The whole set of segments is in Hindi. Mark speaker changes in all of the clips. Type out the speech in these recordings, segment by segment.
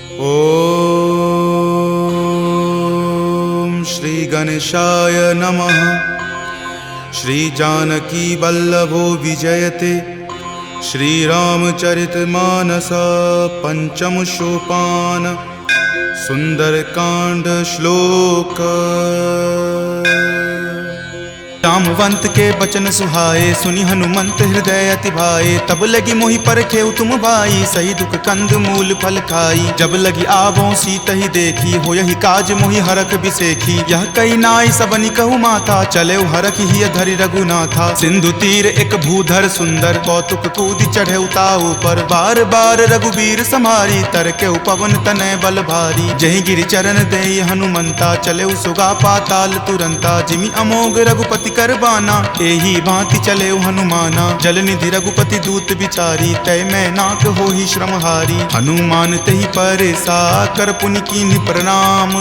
Speaker 1: ओम श्री गणेशाय नमः। श्री जानकी वल्लभो विजयते। श्री रामचरितमानस पंचम सोपान सुंदरकांड श्लोक। रामवंत के बचन सुहाए, सुनि हनुमंत हृदय अति भाए। तब लगी मोहि परखेउ तुम भाई, सही दुख कंद मूल फल खाई। जब लगी आवों सीत ही देखी, हो यही काज मोहि हरख बिसेखी। यह कई नाई सबनि कहु माथा, चले हरख ही धरि रघुनाथा। सिंधु तीर एक भूधर सुंदर, कौतुक कूद चढ़े ताऊ पर। बार बार रघुबीर समारी, तरके पवन तनय बल भारी। जहि गिरि चरण देई हनुमंता, चले सुगा पाताल तुरंता। जिमि अमोघ रघुपति करबाना, एही भांति चले हनुमाना। जल निधि रघुपति दूत बिचारी, तय मैं नाक होहि श्रमहारी। हनुमान तहि परेसा, कर पुनि कीन्हि प्रणाम।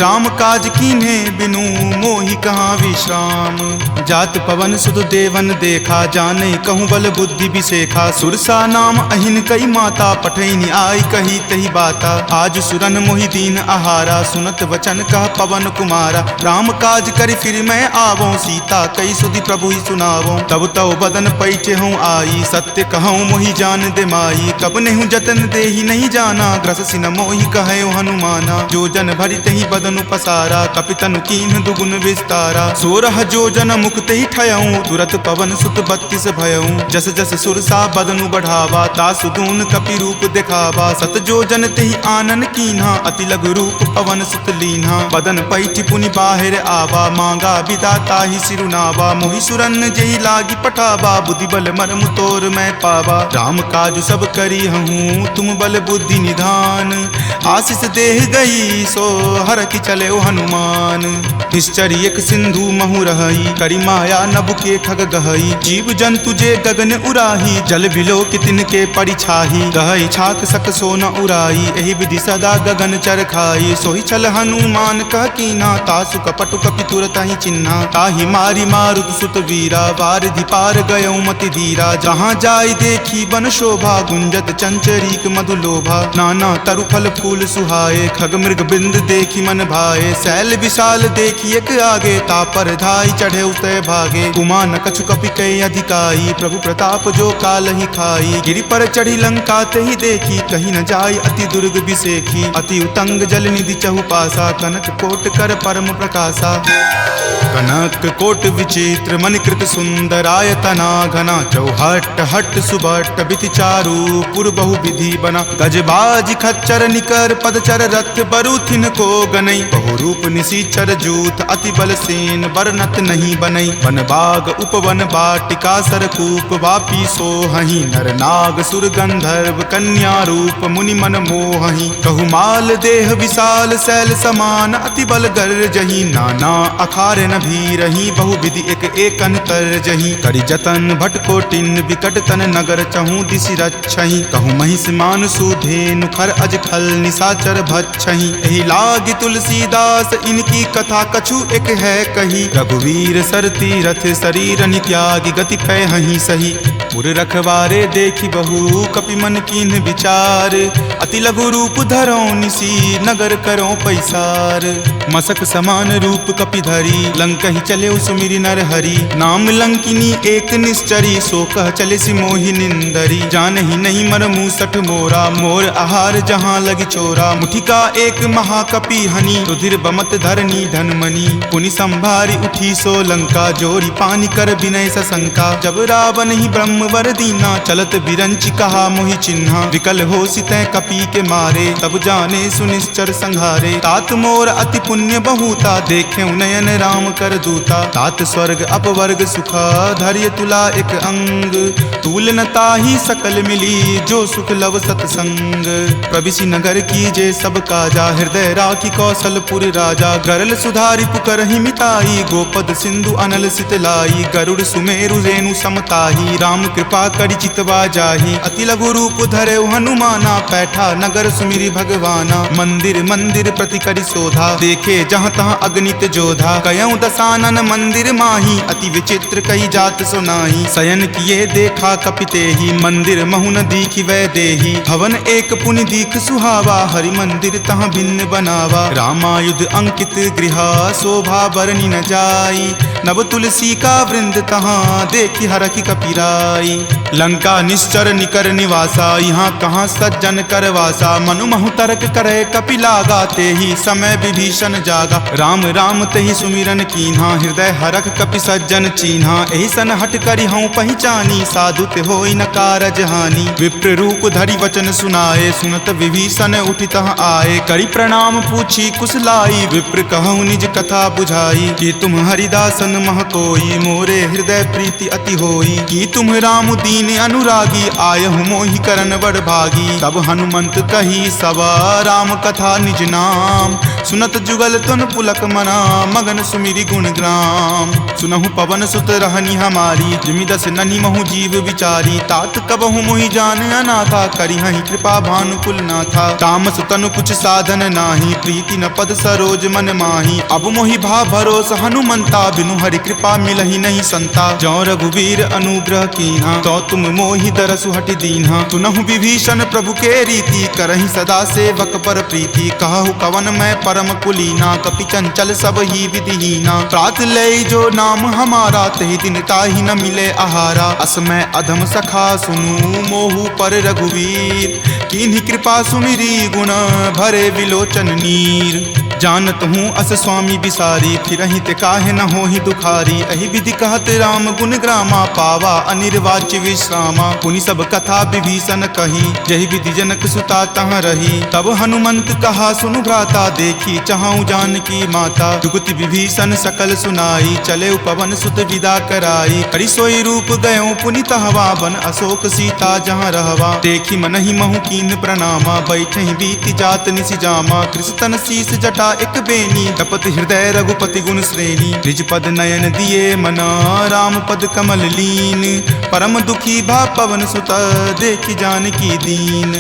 Speaker 1: राम काज कीन्हे बिनु, मोहि कहाँ विश्राम। जात पवन सुत देवन देखा, जाने कहूँ बल बुद्धि बिसेखा। सुरसा नाम अहिन कई माता, पठैनि आई कही तही बाता। आज सुरन मोहि दीन आहारा, सुनत वचन कह पवन कुमारा। राम काज करि फिर मैं आवों, सीता कई सुधि प्रभु ही सुनावो। तब तव बदन पैठे हूँ आई, सत्य कहूँ मोहि जान दे माई। कब नेहु जतन देहि नहीं जाना, ग्रससि न मोहि कहयो हनुमाना। जो जन भरि तहि बदनु पसारा, कपितनु कीन्ह दुगुन विस्तारा। 16 जो जन मुख तेहि ठयऊँ, तुरत पवन सुत 32 भयऊँ। जस जस सुरसा बदनु बढ़ावा, तासु दून कपि रूप दिखावा। सत जो जन तेहि आनन कीन्हा, अति लघु रूप पवन सुत लीन्हा। बदन पैठि पुनि बाहिर आवा, मांगा विदाता ही सिरुनावा। मोहि सुरन जेहि लागी पठावा, बुद्धि बल मर्म तोर मैं पावा। राम काज सब करी हूँ, तुम बल बुद्धि निधान। आशीष देह गई, सो हर की चले हनुमान। निश्चरी एक सिंधु महु रही, करी माया नभ के खग गहई। जीव जंतु जे गगन उराही, जल बिलो कि तिनके परिछाही। गहई छाक सक सो न उराई, एहि विधि सदा गगन चर खाई। सोहि छल हनुमान कह कीन्हा, तासु कपटु कपि तुरत ही चिन्हा। ताहि मारी मारुत सुत वीरा, वारिधि पार गयौ मति धीरा। जहाँ जाय देखी बन शोभा, गुंजत चंचरीक मधु लोभा। नाना तरु फल फूल सुहाए, खग मृग बिंद देखी मन भाए। शैल विशाल देखी एक आगे, तापर धाई चढ़े उतय भागे। गुमान कछु कपि कई अधिकाई, प्रभु प्रताप जो काल ही खाई। गिरि पर चढ़ी लंका तेहि देखी, कहीं न जाय अति दुर्ग बिसेखी। अति उतंग जल निधि चहु पासा, कनक कोट कर परम प्रकाशा। कनक कोट विचित्र मणिकृत सुंदरायतना घना। चौहट हट सुबट बिति चारु, पुर बहु विधि बना। गजबाज खच्चर निकर पदचर, रथ बरुथिन को गनई। बहुरूप निशिचर जूथ, अति बल सेन बरनत नहीं बनई। वन बाग उपवन बाटिका, सरकूप वापी सोहहि। नर नाग सुर गंधर्व कन्या रूप, मुनि मन मोहहि। कहु माल देह विशाल शैल समान, अति बल गर्जहि। नाना अखार न भीरहि, बहु विधि एक एकन तरजहि। करि जतन भट कोटिन, विकट तन नगर चहु दिशि रक्षहि। कहु महिष मान सुधेनु, खर अज खल निशाचर भक्षहि। एहि लागी तुलसीदास, इनकी कथा कछु एक है कही। रघुवीर सर तीरथ, शरीर नित्यागी गति पैहि सही। पुर रखवारे देखी बहु, कपि मन कीन्ह विचार। अति लघु रूप धरो निसी, नगर करो पैसार। मसक समान रूप कपि धरी, लंकहि चले सुमिरि नर हरि। नाम लंकिनी एक निश्चरी, सो कह चले सि मोहि निंदरी। जानहि नहीं मर मूसठ मोरा, मोर आहार जहाँ लगी चोरा। मुठिका एक महाकपि हनि, रुधिर बमत धरनी धनमणि। पुनि संभारी उठी सो लंका, जोरी पानी कर विनय सशंका। जब रावण ही ब्रह्म वर दीना, चलत बिरंचि कहा मोहि चिन्हा। विकल हो सितै कपि के मारे, तब जाने सुनिश्चर संहारे। तात मोर अति पुण्य बहुता, देखे नयन राम कर दूता। तात स्वर्ग अपवर्ग सुखा, धैर्य तुला एक अंग। तूल न ताहि सकल मिली, जो सुख लव सतसंग। प्रविशि नगर कीजे सब काजा, हृदय राखी कौशलपुर राजा। गरल सुधारि पुकरहि मिताई, गोपद सिंधु अनल सितलाई। गरुड़ सुमेरु रेणु समताही, राम कृपा करि चितवा जाहि। अति लघु रूप धरे हनुमाना, पैठा नगर सुमिरि भगवाना। मंदिर मंदिर प्रति करि शोधा, देखे जहाँ तहाँ अगणित जोधा। कयऊँ दसानन मंदिर माही, अति विचित्र कही जात सुनाही। शयन किए देखा कपितेहि, मंदिर महु न दीखि वै देहि। भवन एक पुनि दीख सुहावा, हरि मंदिर तहाँ भिन्न बनावा। रामायुध अंकित गृह, शोभा बरनि न जाई। नव तुलसी का वृंद तहाँ, देखि हरखि कपिराई। लंका निश्चर निकर निवासा, यहाँ कहाँ सज्जन कर वासा। मनु महु तर्क करे कपि लागा, तेहि समय विभीषण जागा। राम राम तेहि सुमिरन कीन्हा, हृदय हरख कपि सज्जन चीन्हा। एहि सन हट करि हऊँ पहिचानी, साधु ते होई न कारज हानि। विप्र रूप धरि वचन सुनाए, सुनत विभीषण उठि तहाँ आए। करि प्रणाम पूछी कुशलाई, विप्र कहूँ निज कथा बुझाई। कि तुम हरिदासन मह कोई, मोरे हृदय प्रीति अति होई। कि तुम राम दीन अनुरागी, आयहु मोहि करन बड़ भागी। तब हनुमंत कही सबा, राम कथा निज नाम। सुनत जुगल तुन पुलक मना, मगन सुमिरि गुण ग्राम। सुनहु पवन सुत रहनी हमारी, जिमि दस ननि महु जीव विचारी। तात कबहु मोहि जान अनाथा, करिहहि कृपा भानुकुल नाथा। तामस तनु कुछ साधन नाही, प्रीति न पद सरोज मन माही। अब मोहि भा भरोस हनुमंता, बिनु हरि कृपा मिलहि नहीं संता। जौ रघुवीर अनुग्रह कीन्हा, तो तुम मोहि दरसु हटि दीन्हा। सुनहु विभीषण प्रभु के रीति, करहि सदा सेवक पर प्रीति। कहु कवन मैं परम कुलीना, कपि चंचल सब ही विधिहीना। प्रात लय जो नाम हमारा, तेहि दिन ताहि न मिले आहारा। असमय अधम सखा सुनु, मोहु पर रघुवीर। किन्हि कृपा सुमिरी, गुण भरे विलोचन नीर। जानत हूँ अस स्वामी बिसारी, फिरहि ते काहे न होहि दुखारी। एहि विधि कहत राम गुण ग्रामा, पावा अनिर्वाच्य विश्रामा। पुनि सब कथा विभीषण कही, जहि विधि जनक सुता तहाँ रही। तब हनुमंत कहा सुनु भ्राता, देखी चाहूँ जानकी माता। जुगति विभीषण सकल सुनाई, चले पवन सुत विदा कराई। हरि सोई रूप गयो पुनि तहवा, बन अशोक सीता जहाँ रहवा। देखी मनहि महु कीन प्रणामा, बैठहि बीति जात निसि जामा। कृष्ण शीस जटा एक बेनी, तपत हृदय रघुपति गुण श्रेणी। निज पद नयन दिए मना, राम पद कमल लीन। परम दुखी भा पवन सुत, देखि जानकी दीन।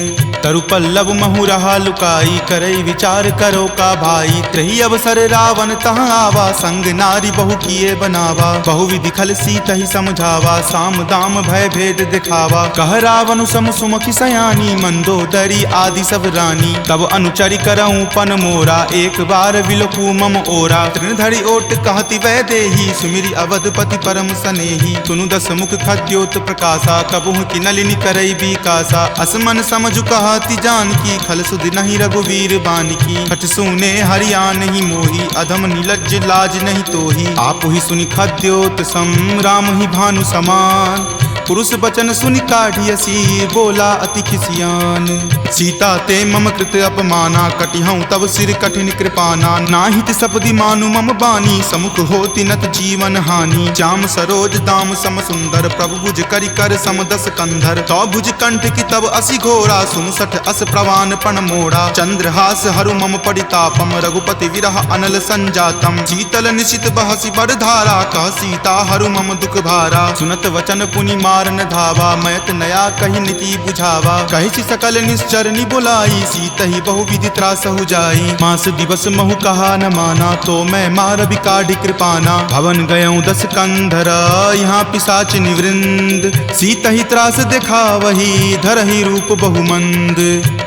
Speaker 1: तरु पल्लव महु रहा लुकाई, करई विचार करो का भाई। त्रही अवसर रावण तहाँ आवा, संग नारी बहु किए बनावा। बहु विधि खल सीतहि समझावा, साम दाम भय भेद दिखावा। कह रावण सम सुमुखी सयानी, मंदोदरी आदि सब रानी। तब अनुचरि करऊँ पन मोरा, एक बार विलोकू मम ओरा। तृण धरि ओट कहति वै देही, सुमिरि अवधपति परम सनेही। सुनु दस मुख खद्योत प्रकाशा, कबहुँ की नलिनी करई बिकासा। असमन समझु कहति जानकी, खल सुधि नहीं रघुवीर बानकी। खट सुने हरियान ही मोही, अधम नीलज्ज लाज नहीं तोही। आप ही सुनि खद्योत सम, राम ही भानु समान। पुरुष बचन सुनि काढ़ियसी, बोला अति खिसियान। सीता ते मम कृत अपमाना, कटिहऊँ तब सिर कठिन कृपाना। नाहित सपदि मानु मम बानी, समुख होति नत जीवन हानि। जाम सरोज दाम सम सुंदर, प्रभु भुज करि कर सम दस कंधर। तो भुज कंठ की तब असि घोरा, सुन सठ अस प्रवान पण मोड़ा। चंद्रहास हरु मम परितापम, रघुपति विरह अनल संजातम। शीतल निशित बहसि बर धारा, कह सीता हरु मम दुख भारा। सुनत वचन पुनि मारन धावा, मयत नया कही नीति बुझावा। कहि सकल निश्चर नि बुलाई, सीतहि बहु विधि त्रासहु जाई। मास दिवस महु कहा न माना, तो मैं मार बिकाढ़ि कृपाना। भवन गयऊँ दस कंधर, यहाँ पिशाच निवृंद। सीतहि त्रास देखा वही, धरहि रूप बहुमंद।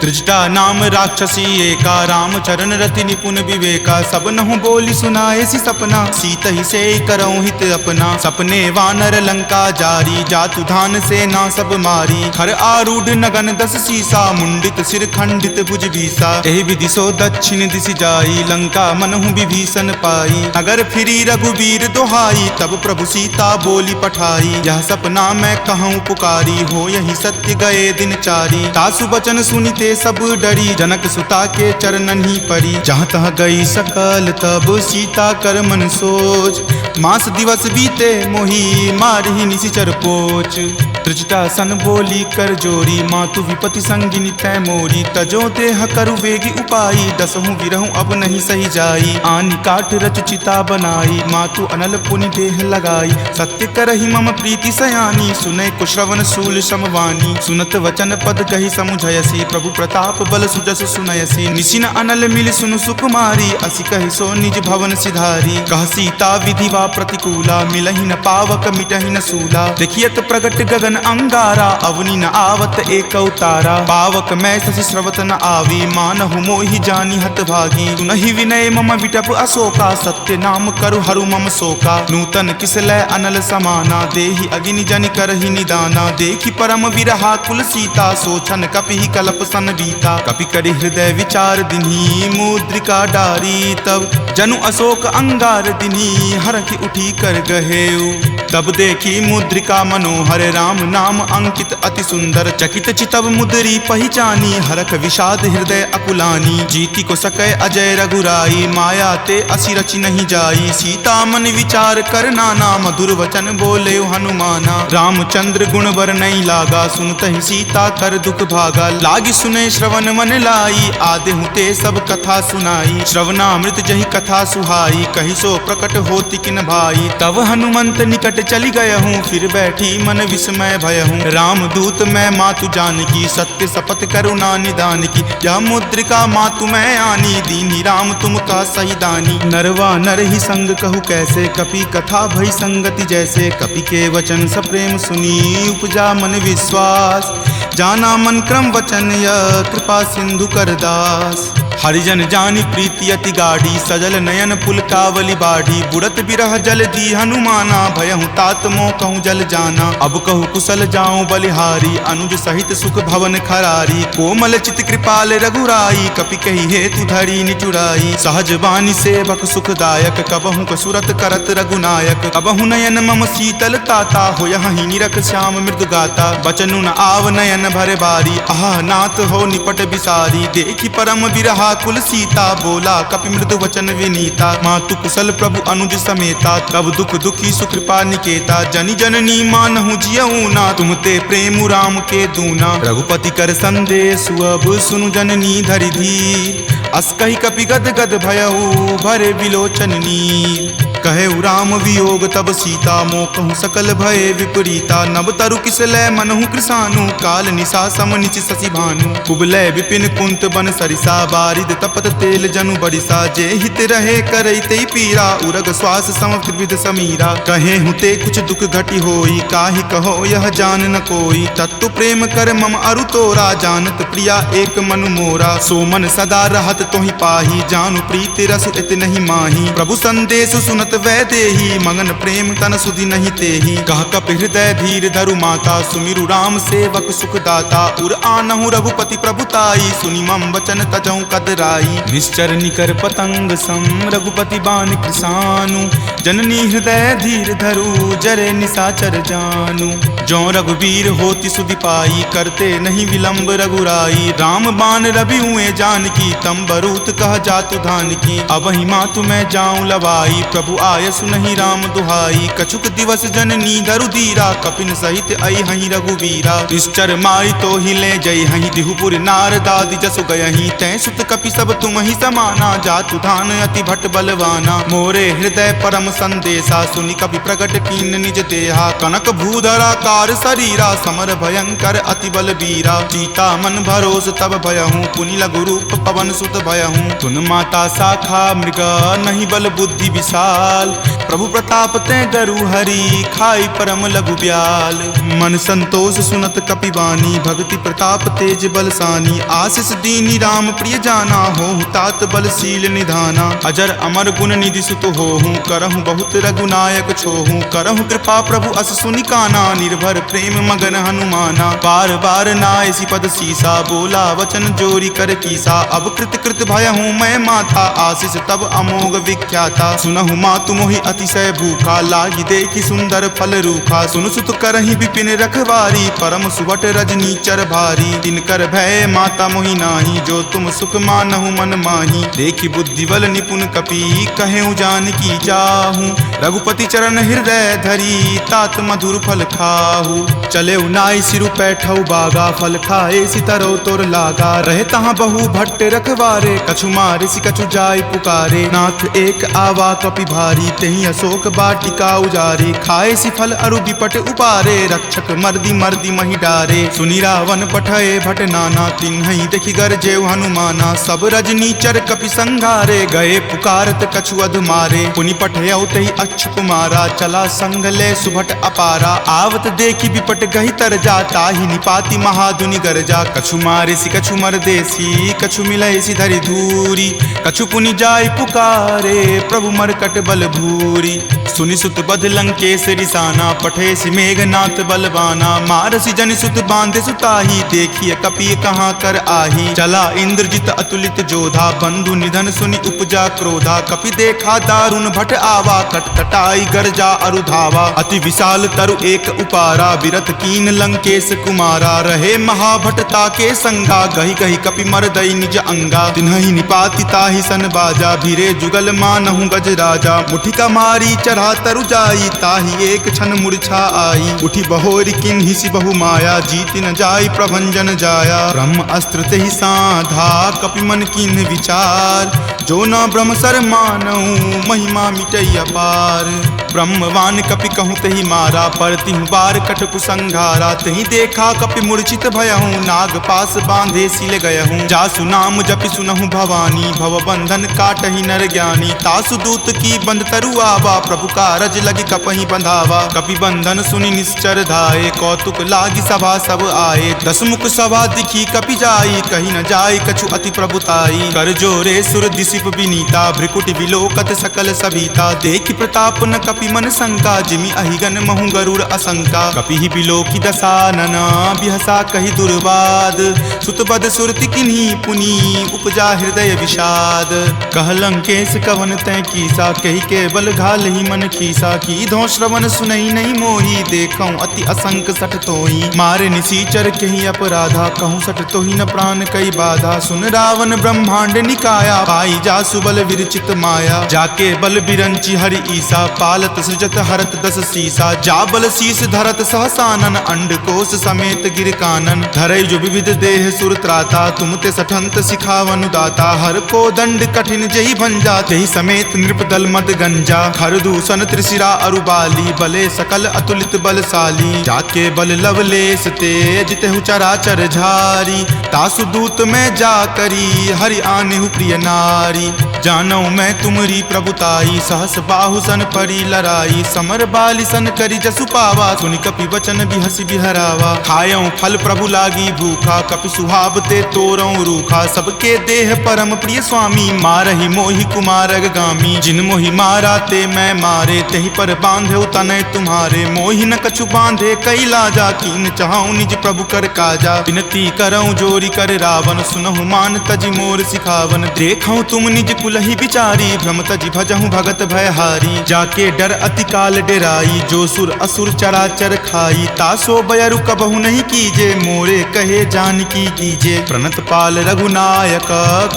Speaker 1: त्रिजटा नाम राक्षसी एका, राम चरण रति निपुण विवेका। सब नहु बोली सुनाए सी सपना, सीतहि से करऊँ हित अपना। सपने वानर लंका जारी, जातु धान से ना सब मारी। खर आरूढ़ नगन दस सीसा, मुंडित सिर खंडित भुज भीसा। एहि विधि सो दक्षिण दिशि जाई, लंका मनहु विभीषण पाई। अगर फिरी रघुवीर दोहाई, तब प्रभु सीता बोली पठाई। यह सपना मैं कहूँ पुकारी, हो यही सत्य गए दिन चारी। तासु बचन सुनिते सब डरी, जनक सुता के चरणन ही परी। जहाँ तहाँ गई सकल तब सीता कर मन सोच, मास दिवस बीते मोही मारहि निशिचर पोच। सोच। त्रिजटा सन बोली कर जोरी, मातु विपति संगिनी तै मोरी। तजो देह करु वेगी उपाई, दसहु विरहु अब नहीं सही जाई। आनी काठ रच चिता बनाई, मातु अनल पुनि देह लगाई। सत्य करहि मम प्रीति सयानी, सुनै कुश्रवण शूल समवानी। सुनत वचन पद कहि समुझयसी, प्रभु प्रताप बल सुजस सुनयसी। निशिन अनल मिल सुनु सुकुमारी, असी कहि सो निज भवन सिधारी। कह सीता विधि वा प्रतिकूला, मिलहि न पावक मिटहि न सूला। देखियत प्रगट गगन अंगारा, अवनि न आवत एक अवतारा। पावक मैं शशि स्रवत न आवी, मानहु मोहि जानी हत भागी। सुनहि विनय मम विटप अशोका, सत्य नाम करु हरु मम शोका। नूतन किसलै अनल समाना, देहि अगिनि जनि करहि निदाना। देखि परम विरहा कुल सीता, सोचन कपिहि कलप सन बीता। कपि करि हृदय विचार दिन्ही, मुद्रिका डारी तब जनु अशोक अंगार दिन्ही। हरखि उठी कर गहेउ, तब देखी मुद्रिका मनोहर। राम नाम अंकित अति सुंदर, चकित चितब मुद्री पहिचानी। हरख विषाद हृदय अकुलानी, जीति को सकै अजय रघुराई। माया ते असी रचि नहीं जाई, सीता मन विचार कर नाना। मधुर वचन बोले हनुमाना, रामचंद्र गुण वर नहीं लागा। सुनतहि सीता कर दुख भागा, लागी सुने श्रवण मन लाई। आदेहु ते सब कथा सुनाई, श्रवणामृत जहि कथा सुहाई। कहि सो प्रकट होति किन भाई, तब हनुमंत निकट चली गयहूँ। फिर बैठी मन विस्मय भयहूँ, राम दूत मैं मातु जानकी। सत्य शपथ करुणा निदान की, यह मुद्रिका मातु मैं आनी। दीनी राम तुम का सही दानी, नरवा नर ही संग कहु कैसे। कपि कथा भई संगति जैसे, कपि के वचन सप्रेम सुनी। उपजा मन विश्वास, जाना मन क्रम वचन यह। कृपा सिंधु कर दास, हरिजन जानी प्रीति अति गाढ़ी। सजल नयन पुलकावली बाढ़ी, बुड़त बिरह जल दी हनुमाना। भयहु तात मोह कहूँ जल जाना, अब कहूँ कुशल जाऊं बलिहारी। अनुज सहित सुख भवन खरारी, कोमल चित कृपाल रघुराई। कपि कही हेतु धरी निचुराई, सहज बानी सेवक सुखदायक। कबहु कसुरत करत रघुनायक, कबहु नयन मम शीतल ताता। हो यही निरख श्याम मृदु गाता, बचनु न आव नयन भरे बारी। आह नाथ हो निपट बिसारी, देखी परम विरहा कुल सीता। बोला कपि मृदु वचन विनीता, मातु कुशल प्रभु अनुज समेता। तब दुख दुखी सुकृपा निकेता, जनि जननी मानहु जियऊ ना। तुम ते प्रेम राम के दूना, रघुपति कर संदेश अब सुनु जननी धरि धीर। अस कहि कपि गद गद भयऊ, भरे विलोचन नीर। कहे राम वियोग तब सीता, मोकहु सकल भय विपरीता। नभ तरु किसलै मनहु कृसानु, काल निशा सम निचि शशि भानु। कुबलय विपिन कुंत बन सरिसा, बारिद तपत तेल जनु बरिसा। जे हित रहे करैते पीरा, उरग श्वास सम त्रिविध समीरा। कहे हुते कुछ दुख घटी होई, काहि कहो यह जान न कोई। तत्तु प्रेम कर मम अरु तोरा, जानत प्रिया एक मनु मोरा। सो मन सदा रहत तोहि पाही, जानु प्रीति रस इत नहीं माही। प्रभु संदेश सुनत वै देही, मगन प्रेम तन सुधि नहीं तेही। कह कपि हृदय धीर धरु माता, सुमिरु राम सेवक सुख दाता। उर आनहु रघुपति प्रभुताई, सुनि मम वचन तजहु कदराई। निश्चर निकर पतंग सम, रघुपति बान कृसानु। जननी हृदय धीर धरु, जरे निशाचर जानु। जो रघुवीर होति सुधि पाई, करते नहीं विलंब रघुराई। राम बान रवि हुए जानकी, तम बरूत कह जातु धान की। अब ही मातु मैं जाऊं लवाई, प्रभु आय सुनहि राम दुहाई। कछुक दिवस जननी धरु धीरा, कपिन सहित आई हहीं रघुवीरा। निश्चर मारी तो ही ले जई हहीं, दिहुपुर नार दादि जसु गयहीं। तै सुत कपि सब तुम ही समाना, जातु धान अति भट बलवाना। मोरे हृदय परम संदेशा, सुनि कपि प्रगट कीन निज देहा। कनक भूधरा कार शरीरा, समर भयंकर अति बल बीरा। सीता मन भरोस तब भयहूँ, पुनि लघु रूप पवन सुत भयहूँ। तुन माता शाखा मृग, नहीं बल बुद्धि विशाल। प्रभु प्रताप ते गरु हरि, खाई परम लघु ब्याल। मन संतोष सुनत कपि वाणी, भक्ति प्रताप तेज बलसानी। आशीष दीनी राम प्रिय जाना, होहु तात बलशील निधाना। अजर अमर गुण निधि सुत होहूँ, करहूँ बहुत रघुनायक छोहूँ। करहूँ कृपा प्रभु अस सुनि काना, निर्भर प्रेम मगन हनुमाना। बार बार नायसी पद सीसा, बोला वचन जोरी कर कीसा। अब कृत कृत भयहूँ मैं माता, आशीष तब अमोघ विख्याता। सुनहु मातु मोहि अतिशय भूखा, लागी देखी सुंदर फल रूखा। सुनु सुत करहि विपिन रखवारी, परम सुबट रजनी चर भारी। तिनकर भय माता मोहि नाही, जो तुम सुख मानहु मन माही। देखी बुद्धि बल निपुण कपि, कहेउ जानकी जाहूँ। रघुपति चरण हृदय धरी तात मधुर फल खाहू। चले उनाई सिरु पैठऊ बागा फल खाए सितरो तोर लागा। रहे तहाँ बहु भट्ट रखवारे कछु मारे सि कछु जाय पुकारे। नाथ एक आवा कपि भारी तेहि अशोक बाटिका उजारे। खाए सि फल अरु बिपट उपारे रक्षक मर्दी मर्दी मही डारे। सुनि रावण पठए भट नाना तिन्हि देखि गरजेउ हनुमाना। सब रजनीचर कपि संघारे गए पुकारत कछु अध मारे। पुनि पठयउ तहि अच्छ कुमारा चला संग ले सुभट अपारा। आवत देखि बिपट गहि तर जा ताहि निपाति महाधुनि गरजा। कछु मारे सि कछु मर देसी कछु मिलय सि धरि धूरी। कछु पुनि जाय पुकारे प्रभु मरकट बल भूरी। सुनि सुत बध लंकेश रिसाना पठे सि मेघनाथ बलवाना। मारसि जनि सुत बांधे सुताही देखिए कपि कहाँ कर आही। चला इंद्रजित अतुलित जोधा बंधु निधन सुनि उपजा क्रोधा। कपि देखा दारुण भट आवा कटकटाई गरजा अरु धावा। अति विशाल तरु एक उपारा विरत कीन लंकेश कुमारा। रहे महाभटता के संगा गहि गहि कपि मरदई निज अंगा। तिन्हि निपाति ताहि सन बाजा भीरे जुगल मानहु गज राजा। मुठिका मारी चढ़ा तरु जाई ताहि एक क्षण मूर्छा आई। उठी बहोरी किन्हि सि बहु माया जीति न जाई प्रभंजन जाया। ब्रह्म अस्त्र तेहि साधा कपि मन किन्हि विचार। जो न ब्रह्म सर मानहु महिमा मिटई अपार। ब्रह्मवान कपि कहूँ तेहि मारा पर तिहु बार कटकु संघारा। तेहि देखा कपि मूर्छित भयहूँ नाग पास बांधे सिल गयहूँ। जासु नाम जपि सुनहु भवानी भव बंधन काटहि नर ज्ञानी। तासु दूत की बंद तरु आवा प्रभु कारज लगी कपहि बंधावा। कपि बंधन सुनि निश्चर धाये कौतुक लागी सभा सब आए। दस मुख सभा दिखी कपि जाई कही न जाय कछु अति प्रभुताई। कर जोरे सुर दिसिप विनीता भ्रिकुटि विलोकत सकल सभीता। देखि प्रताप न कपि मन शंका जिमि अहिगन महु गरुड़ असंका। कपि ही बिलोकि दसानना बिहसा कहि दुर्वाद। सुत बद सुरति किन्ही पुनि उपजा हृदय विषाद। कह लंकेश कवन तै कीसा कहि केवल घाल ही मन खीसा। की धो श्रवण सुनई नहीं मोही देखऊं अति असंक सठ तोही। मारे निसीचर कहि अपराधा कहूँ सठ तोही न प्राण कई बाधा। सुन रावण ब्रह्मांड निकाया पाई जासु बल विरचित माया। जाके बल बिरंची हरि ईसा पालत सृजत हरत दस सीसा। जा बल शीस धरत सहसानन अंड कोश समेत गिर कानन। धरई जो विविध देह सुर त्राता तुम ते सठंत सिखावनु दाता। हर को दंड कठिन जही भंजा तेहि समेत नृप दल मद गंजा। खर दूषण त्रिशिरा अरुबाली बले सकल अतुलित बलशाली। जाके बल लवलेस तेज तेहु चराचर झारी। तासु दूत में जा करी हरि आनेहु प्रिय नारी। जानौ मैं तुमरी प्रभुताई सहस बाहु सन परी लराई। समर बाली सन करी जसु पावा सुनि कपि वचन बिहसि बिहरावा। खायऊं फल प्रभु लागी भूखा कपि सुहाव ते तोरऊं रूखा। सबके देह परम प्रिय स्वामी मारहि मोहि कुमारग गामी। जिन मोहि मारा ते मैं मारे तेहि पर बांधे तनय तुम्हारे। मोहि न कछु बांधे कई लाजा कीन चाहूं निज प्रभु कर काजा। विनती करऊं जोरी कर रावण सुनहु मान तजि मोर सिखावन। देखऊं तुम निज कुलहि विचारी भ्रम तजि भजहु भगत भयहारी। जाके डर अति काल डेराई जो सुर असुर चराचर खाई। तासो बयरु कबहु नहीं कीजे मोरे कहे जानकी कीजे। प्रणत पाल रघुनायक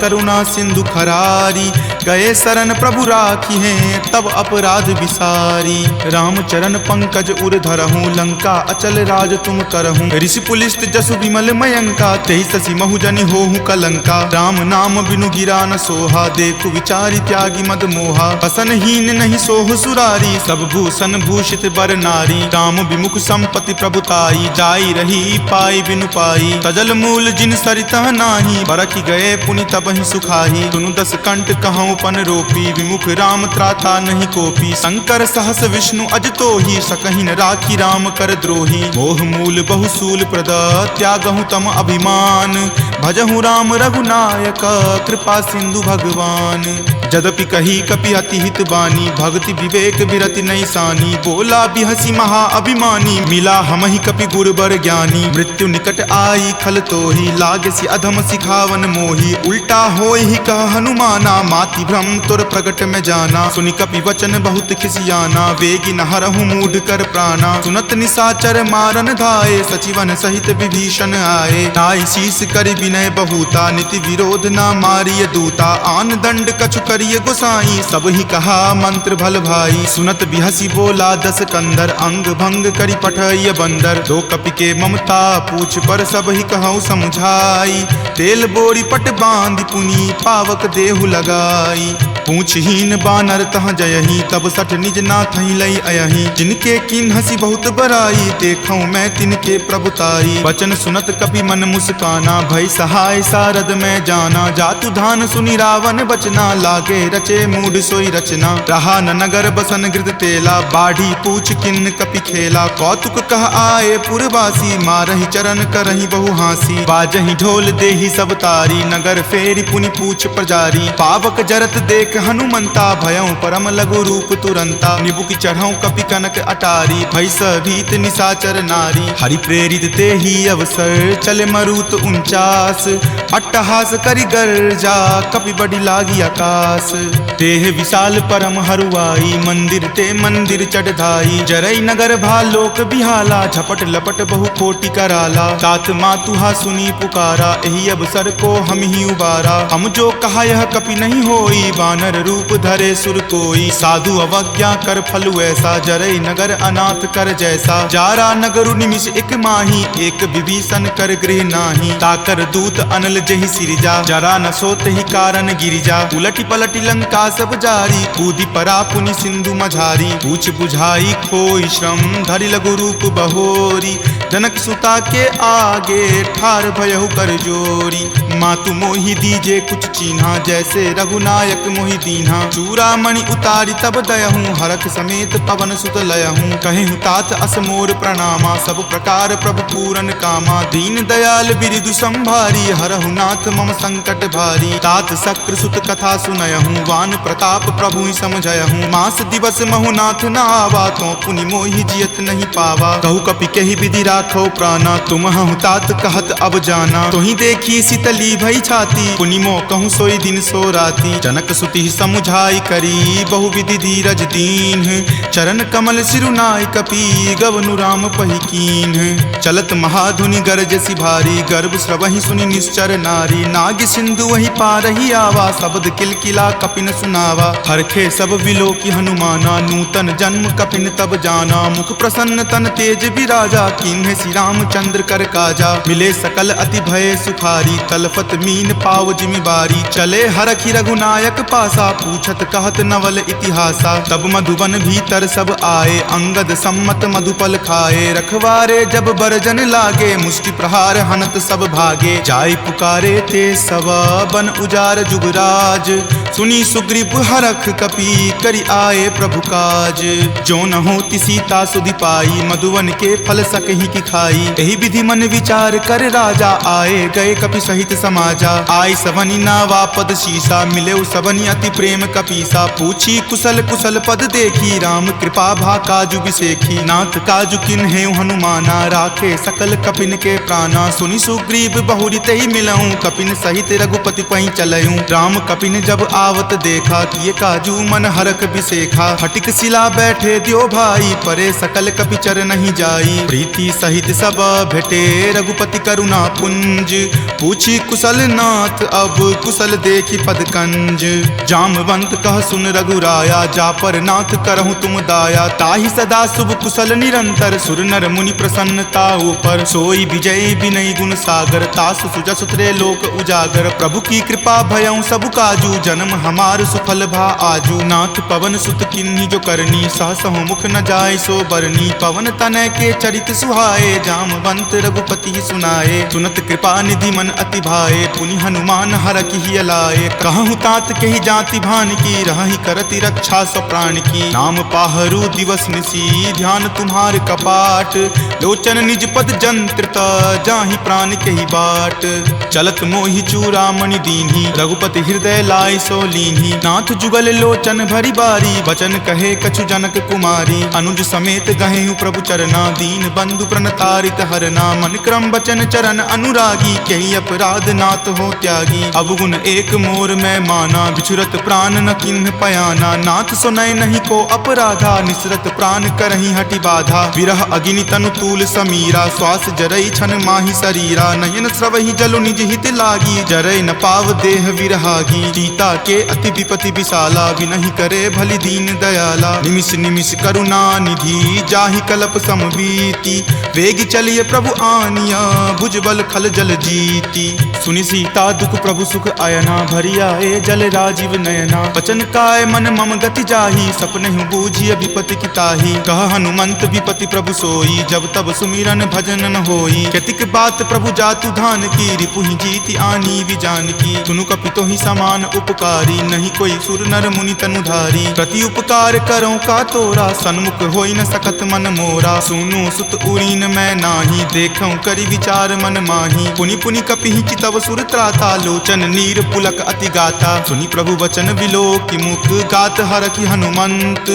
Speaker 1: करुणा सिंधु खरारी। गए शरण प्रभु राखी हैं तब अपराध विसारी। राम चरण पंकज उर धरहूँ लंका अचल राज तुम करहूँ। ऋषि पुलिस्त जसु विमल मयंका तेहि ससी महुजनि होहु कलंका। राम नाम बिनु गिरा न सोहा देखु विचारि त्यागी मद मोहा। बसनहीन नहीं सोह सुरारी सब भूषण भूषित बर नारी। राम विमुख संपत्ति प्रभुताई जाई रही पाई बिनु पाई। तजल मूल जिन सरिता नाही बरखि गए पुनि तबहि सुखाही। सुनु दस कंठ कहूँ पन रोपी विमुख राम त्राता नहीं कोपी। शंकर सहस विष्णु अज तोहि सकहि न राखी राम कर द्रोही। मोह मूल बहुसूल प्रद त्यागहु तम अभिमान। भजहु राम रघुनायक कृपा सिंधु भगवान। जदपि कही कपि अति हित बानी भक्ति विवेक विरति नहीं सानी। बोला बिहसी महा अभिमानी मिला हमहि कपि गुरबर ज्ञानी। मृत्यु निकट आई खल तोहि लागे सि अधम सिखावन मोहि। उल्टा होहि कह हनुमाना माति भांति भ्रम तुर प्रगट में जाना, सुनि कपि वचन बहुत खिसियाना, वेगी न हरहु मूढ़ कर प्राणा। सुनत निशाचर मारन धाये, सचिवन सहित विभीषण आए। नाई शीस करि विनय बहुता, नीति विरोध न मारिय दूता। आन दंड कछु करिय गोसाई, सब ही कहा मंत्र भल भाई। सुनत बिहसी बोला दस कंदर, अंग भंग करि पठय बंदर। दो कपि के ममता पूछ पर, सब ही कहूँ समझाई। तेल बोरी पट बांध पुनी, पावक देहु लगाई। पूछहीन बानर तह जयही, तब सठ निज नाथ लई अयही। जिनके किन हसी बहुत बराई, देखूं मैं तिनके प्रभुताई। वचन सुनत कपि मन मुस्काना, भय सहाय सारद में जाना। जातु धान सुनि रावण बचना, लागे रचे मूढ़ सोई रचना। रहा न नगर बसन गृद तेला, बाढ़ी पूछ किन्न कपि खेला। कौतुक कह आए पुरवासी, मारहि चरण करहि बहु हासी। बाजहि ढोल देहि सब तारी, नगर फेरी पुनि पूछ प्रजारी। पावक जरत देख हनुमंता, भयं परम लघु रूप तुरंता। निबुक चढ़ऊ कपि कनक अटारी, भय भीत निशाचर नारी। हरि प्रेरित तेहि अवसर, चले मरुत 49। अट्टहास करि गर्जा, कपि बड़ी लागी आकाश। तेह विशाल परम हरुआई, मंदिर ते मंदिर चढ़ाई। जरई नगर भालोक बिहाला, झपट लपट बहु कोटि कराला। तात मातुहा सुनी पुकारा, एहि अवसर को हम ही उबारा। हम जो कहा यह कपि नहीं होई, वानर रूप धरे सुर कोई। साधु अवज्ञा कर फलु ऐसा, जरई नगर अनाथ कर जैसा। जारा नगरु निमिष एक माही, एक विभीषण कर गृह नाही। ताकर दूत अनल जहि सिरजा, जरा न सोत ही कारण गिरिजा। उलटी पलटी लंका सब जारी, कूदी परा पुनि सिंधु मझारी। पूछ बुझाई खोई श्रम, धरि लघु रूप बहोरी। जनक सुता के आगे, ठार भयहु कर जोरी। मातु मोहि दीजे कुछ चीन्हा, जैसे रघुनायक मोहि दीन्हा। चूड़ामणि उतारी तब दयहूँ, हरख समेत पवन सुत लयहूँ। कहेहु तात असमोर प्रणामा, सब प्रकार प्रभु पूरन कामा। दीन दयाल बिरिदु संभारी, हरहु नाथ मम संकट भारी। तात शक्र सुत कथा सुनयहूँ, वान प्रताप प्रभु ही समझयहूँ। मास दिवस महु नाथ न आवा, तो पुनि मोहि जियत नहीं पावा। कहु कपि केहि विधि राखो प्राणा, तुम हूँ तात कहत अब जाना। तुहि देखी शीतली भई छाती, पुनि मो कहूँ सोई दिन सो राती। जनक सुति समुझाई करी, बहु विधि धीरज दीन। चरण कमल सिरुनाय कपि, गवनु राम पहि कीन। चलत महाधुनि गरजसि भारी, गर्भ स्रवहि सुनि निश्चर नारी। नाग सिंधु वही पारहि आवा, शब्द किलकिला कपिन सुनावा। हरखे सब विलोकि हनुमाना, नूतन जन्म कपिन तब जाना। मुख प्रसन्न तन तेज विराजा, कीन्हे श्री रामचंद्र कर काजा। मिले सकल अति भय सुखारी, तलफत मीन पाव जिमिबारी। चले हरखि रघुनायक पासा, पूछत कहत नवल इतिहासा। तब मधुबन भीतर सब आए, अंगद सम्मत मधुपल खाए। रखवारे जब बरजन लागे, मुष्टि प्रहार हनत सब भागे। जाय पुकारे ते सवा, बन उजार जुगराज। सुनी सुग्रीव हरख कपि, करि आए प्रभु काज। जो न होति सीता सुधि पाई, मधुवन के फल सकहि की खाई। एहि विधि मन विचार कर राजा, आए गए कपि सहित समाजा। आय सवनि नावा पद शीसा, मिले सबनि अति प्रेम कपीसा। पूछी कुशल कुशल पद देखी, राम कृपा भा काजु बिसेखी। नाथ काजु किन्हे हनुमाना, राखे सकल कपिन के प्राणा। सुनि सुग्रीव बहुरी तेहि मिलऊं, कपिन सहित रघुपति पहि चलऊं। राम कपिन जब आवत देखा, किए काजू मन हरख बिसेखा। फटिक शिला बैठे द्यो भाई, परे सकल कपि चर नहीं जाई। प्रीति सहित सब भेटे, रघुपति करुणा पुंज। पूछी कुशल नाथ, अब कुशल देखी पद कंज। जामवंत कह सुन रघुराया, जा पर नाथ करहु तुम दाया। ताहि सदा शुभ कुशल निरंतर, सुर नर मुनि प्रसन्नता ऊपर। सोई विजय विनय गुण सागर, तासु सुजस त्रय लोक उजागर। प्रभु की कृपा भयऊं सब काजू, जन्म हमार सुफल भा आजू। नाथ पवन सुत किन्ही जो करनी, सहसहु मुख न जाय सो बरनी। पवन तनय के चरित सुहाए, जामवंत रघुपति सुनाए। सुनत कृपा निधि मन अति भाए, पुनि हनुमान हरखि अलाए। कहूँ तात के ही जाति भान की, रहहि करति रक्षा स्व प्राण की। नाम पाहरू दिवस निसी, ध्यान तुम्हार कपाट। लोचन निज पद जंत्रित, जाहि प्राण के ही बाट। चलत मोहि चूड़ामणि दीन्ही, रघुपति हृदय लाय सो सो लीन्ही। नाथ जुगल लोचन भरी बारी, बचन कहे कछु जनक कुमारी। अनुज समेत गहेहु प्रभु चरना, दीन बंधु प्रणतारित हरना। मन क्रम बचन चरण अनुरागी, कही अपराध नाथ हो त्यागी। अवगुण एक मोर में माना, बिछुरत प्राण न किन्ह पयाना। नाथ सुनय नहीं को अपराधा, निसरत प्राण करही हटि बाधा। विरह अग्नि तनु तूल समीरा, श्वास जरई छन माही शरीरा। नयन स्रवहि जलु निज हित लागी, जरय न पाव देह विरहागी। सीता के अति विपति विशाला, विनहि करे भलि दीन दयाला। निमिष निमिष करुणा निधि, जाहि कलप समबीति। वेग चलिए प्रभु आनिया, भुजबल खल जल जीती। सुनि सीता दुख प्रभु सुख आयना, भरी आए जल राजीव नयना। बचन काय मन मम गति जाही, सपनहि बूझिय विपति की ताही। कह हनुमंत विपति प्रभु सोई, जब तब सुमिरन भजन न होई। कतिक बात प्रभु जातु धान की, रिपुहि जीति आनी विजान की। सुनु कपितो ही समान उपकारी, नहीं कोई सुर नर मुनि तनुधारी। प्रति उपकार करो का तोरा, सन्मुख होई न सकत मन मोरा। सुनु सुत उरीन मैं नाही, देखऊं करि विचार मन माही। पुनि पुनि कपिहि चितव सुर त्राता, लोचन नीर पुलक अति गाता। सुनि प्रभु वचन विलोकि मुख, गात हरखि हनुमंत।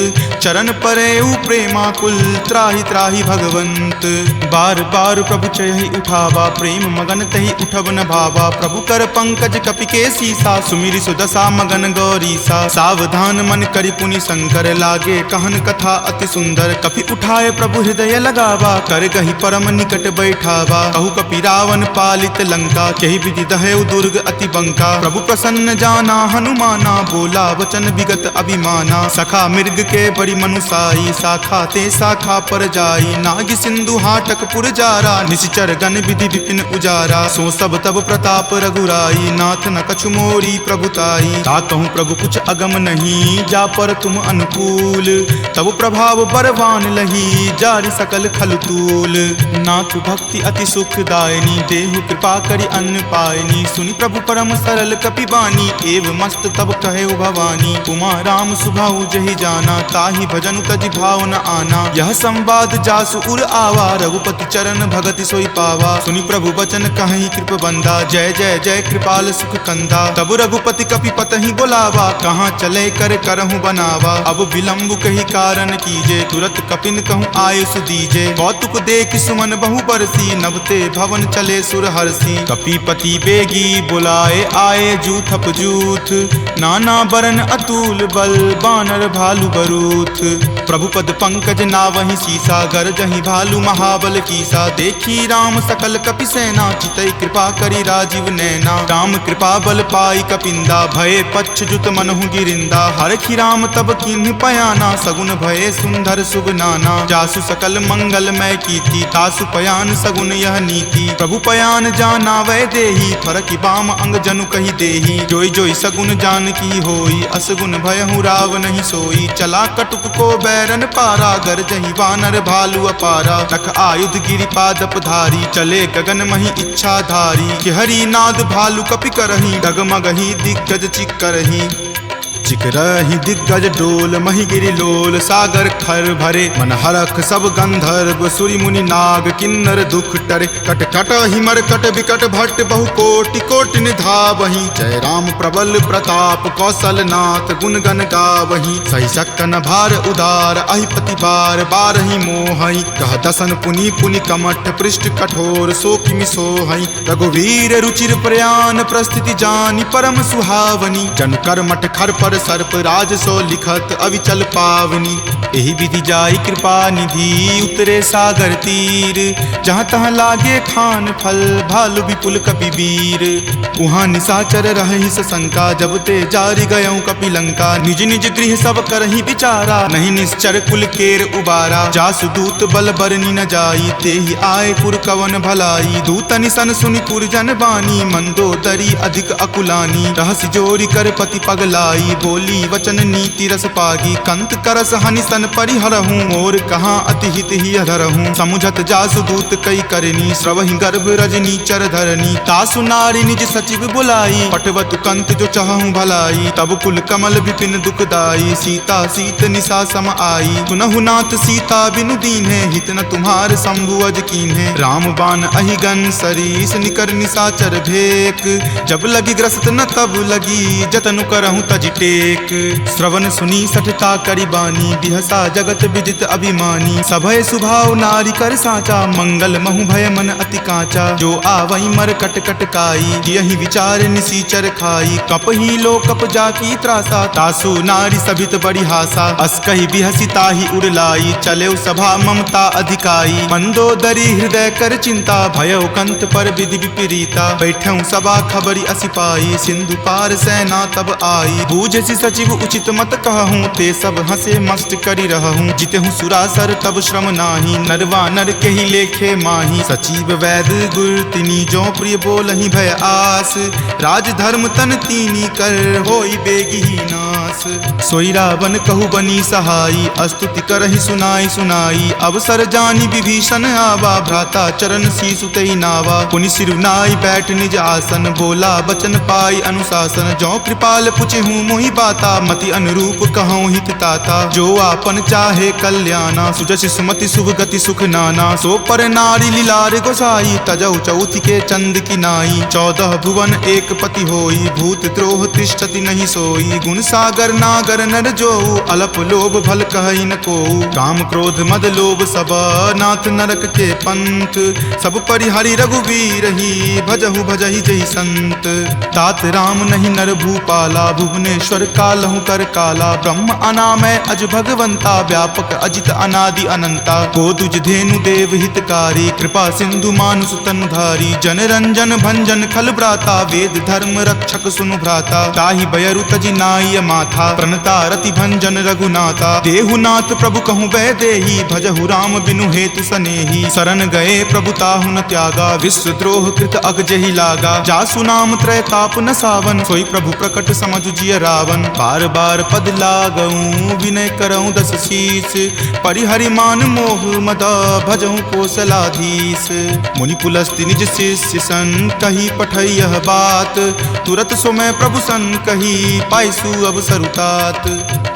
Speaker 1: चरण परेउ प्रेमाकुल, त्राहि त्राहि भगवंत। बार बार प्रभु चयहि उठावा, प्रेम मगन तहि उठब न भावा। प्रभु कर पंकज कपि के सीसा, सुमिरि सुदशा मगन गौरीसा। सावधान मन करि पुनि शंकर, लागे कहन कथा अति सुंदर। कपि उठाए प्रभु हृदय लगावा, कर गहि परम निकट बैठावा। कहु कपि रावण पालित लंका, केहि विधि दहेउ दुर्ग अति बंका। प्रभु प्रसन्न जाना हनुमाना, बोला वचन विगत अभिमाना। सखा मृग के बड़ी मनुसाई, शाखा ते शाखा पर जाई। नाग सिंधु हाटक पुर जारा, निश्चर गण विधि विपिन उजारा। सो सब तब प्रताप रघुराई, नाथ न कछु मोरी प्रभुताई। ता कहूँ प्रभु कुछ अगम नहीं, जा पर तुम अनुकूल। तब प्रभाव बरवान लही, जारि सकल खल तूल। नाथ भक्ति अति सुखदायनी, देहु कृपा करि अन्न पायनी। सुनि प्रभु परम सरल कपि बानी, एव मस्त तब कहे भवानी। उमा राम सुभाउ जहि जाना, ताहि भजनु तजि भाव न आना। यह संवाद जासु उर आवा, रघुपति चरण भगति सोई पावा। सुनि प्रभु वचन कहि कृप बंदा, जय जय जय कृपाल सुख कंदा। तब रघुपति कपि पतहि बोलावा, कहाँ चले कर करहु बनावा। अब विलंब कही कारण कीजे, तुरत कपिन कहूँ आयुष दीजे। कौतुक देख सुमन बहु बरसी, नवते भवन चले सुर हरसी। कपीपति बेगी बुलाए आए, जूथप जूथ। नाना बरन अतुल बल, बानर भालु बरूथ। प्रभु पद पंकज नावहि सीसा, गरजहि भालु महाबल कीसा। देखी राम सकल कपि सेना, चितई कृपा करि राजीव नैना। राम कृपा बल पाई कपिंदा, भये पच्छ जुत मनहु गिरिंदा। हरखि राम तब किन्ह पयाना, सगुन भये सुंदर शुभ नाना। जासु सकल मंगलमय कीर्ति, तासु पयान सगुन यह नीति। प्रभु पयान जाना वै देही, फरकि बाम अंग जनु कहि देही। जोई जोई सगुन जान की होई, असगुन भयहु राव नहीं सोई। चला कटुक को बैरन पारा, गरजहि वानर भालु अपारा। रख आयुध गिरि पादप धारी, चले गगन मही इच्छा धारी। कि हरि नाद भालु कपि करही, डगमगहि दिग्गज चिक्करही। चिकरहि दिग्गज डोल, मही गिरि लोल। सागर खर भरे मन हरख, सब गंधर्व सुरि मुनि नाग। किन्नर दुख टरे, कट कट हिमर कट विकट भट्ट। बहु कोटि कोटि निधावहि, जय राम प्रबल प्रताप। कौशल नाथ गुण गण गावहि, सही सकन भार उदार। अहिपति बार बारहि मोहहि, कह दसन पुनि पुनि कमठ। पृष्ठ कठोर सो किमि सोहहि, रघुवीर रुचिर प्रयान। प्रस्थिति जानि परम सुहावनी, जन कर मठ खर पर सर्प। राज सो लिखत अविचल पावनी, एहि विधि जाई कृपा निधि। उतरे सागर तीर, जहाँ तहाँ लागे खान फल। भालु विपुल कपि वीर, उहाँ निशाचर रहि सशंका। जब ते जारि गयऊँ कपि लंका, निज निज गृह सब करहि विचारा। नहीं निश्चर कुल केर उबारा, जासु दूत बल बरनी न जाई। तेहि आए पुर कवन भलाई, दूतनि सन सुनि पुर जन बानी। मंदोदरी अधिक अकुलानी, रहसि जोरि कर पति पगलाई। बोली वचन नीति रस पागी, कंत करस हनि सन बचन परिहरहूँ मोर कहाँ अति हित ही अधरहूँ समुझत जासु दूत कई करनी श्रवहि गर्भ रजनी चर धरनी तासु नारी निज सचिव बुलाई पटवतु कंत जो चहूँ भलाई तब कुल कमल विपिन दुखदाई सीता सीत निशा सम आई सुनहु नाथ सीता बिनु दीन्हे हित न तुम्हार शंभु अज कीन्हे राम बाण अहिगन सरीस निकर निशाचर भेक जब लगी ग्रस्त न तब लगी जतनु करहु तज टेक श्रवण सुनी सठता करी बानी बिहसा जगत विदित अभिमानी सभय सुभाव नारी कर साचा मंगल महु भय मन अति काचा जो आवई मर कट कट काई यही विचार निसीचर खाई कप ही लो कप जाकी त्रासा तासु नारी सभित बड़ी हासा अस कही बिहसी ताही उड़लाई चले सभा ममता अधिकाई मंदोदरी हृदय कर चिंता भयो कंत पर विधि विपरीता बैठऊं सभा खबरी असिपाई सिंधु पार सेना तब आई बूझसी सचिव उचित मत कहूँ ते सब हंसे मस्त करी रहूँ जितेहूँ सुरासर तब श्रम नाही नरवा नर के ही लेखे माही सचिव वैद गुर तिनी जो प्रिय बोलहि भय आस राज धर्म तन तीनी कर होई बेगी ही नास सोई रावण कहु बनी सहाई अस्तुति करहि सुनाई सुनाई अवसर जानी विभीषण आवा भ्राता चरण शीसु तई नावा पुनि सिरुनाई बैठ निज आसन बोला बचन पाई अनुशासन जो कृपाल पुछे हूँ मोहि बाता मति अनुरूप कहूँ हित ताता जो आपन चाहे कल्याणा सुजस सुमति शुभ गति सुख नाना सो पर नारी लीलार गोसाई तजौ चौथि के चंद की नाई 14 भुवन एक पति होई भूत द्रोह तिष्ठति नहीं सोई गुण सागर नागर नर जो अलप लोभ भल कहई न को काम क्रोध मद लोभ सब नाथ नरक के पंथ सब परिहरि रघुवीर ही भजहु भजहि जहि संत तात राम नहीं नर भूपाला भुवनेश्वर कालहु कर काला ब्रह्म अनामय अज भगवंता व्यापक अजित अनादि अनंता गोदुज धेनु देव हितकारी कृपा सिंधु मानुष तनुधारी जन रंजन भंजन खल भ्राता वेद धर्म रक्षक सुनु भ्राता ताहि बयरु तजि नाय माथा प्रणता रति भंजन रघुनाथा देहुनाथ प्रभु कहूँ वै देही भजहु राम बिनु हेतु सनेही शरण गए प्रभु ताहु न त्यागा विश्व द्रोह कृत अग जहि लागा जासु नाम त्रय ताप न सावन सोई प्रभु प्रकट समझु जिय रावण बार बार पद लागऊं विनय करऊं दस शीस परिहरि मान मोह मदा भजहु कौशलाधीश मुनि पुलस्ति निज शिष्य सन कही पठई यह बात तुरत सो मैं प्रभु सन कही पाइसु अवसरुतात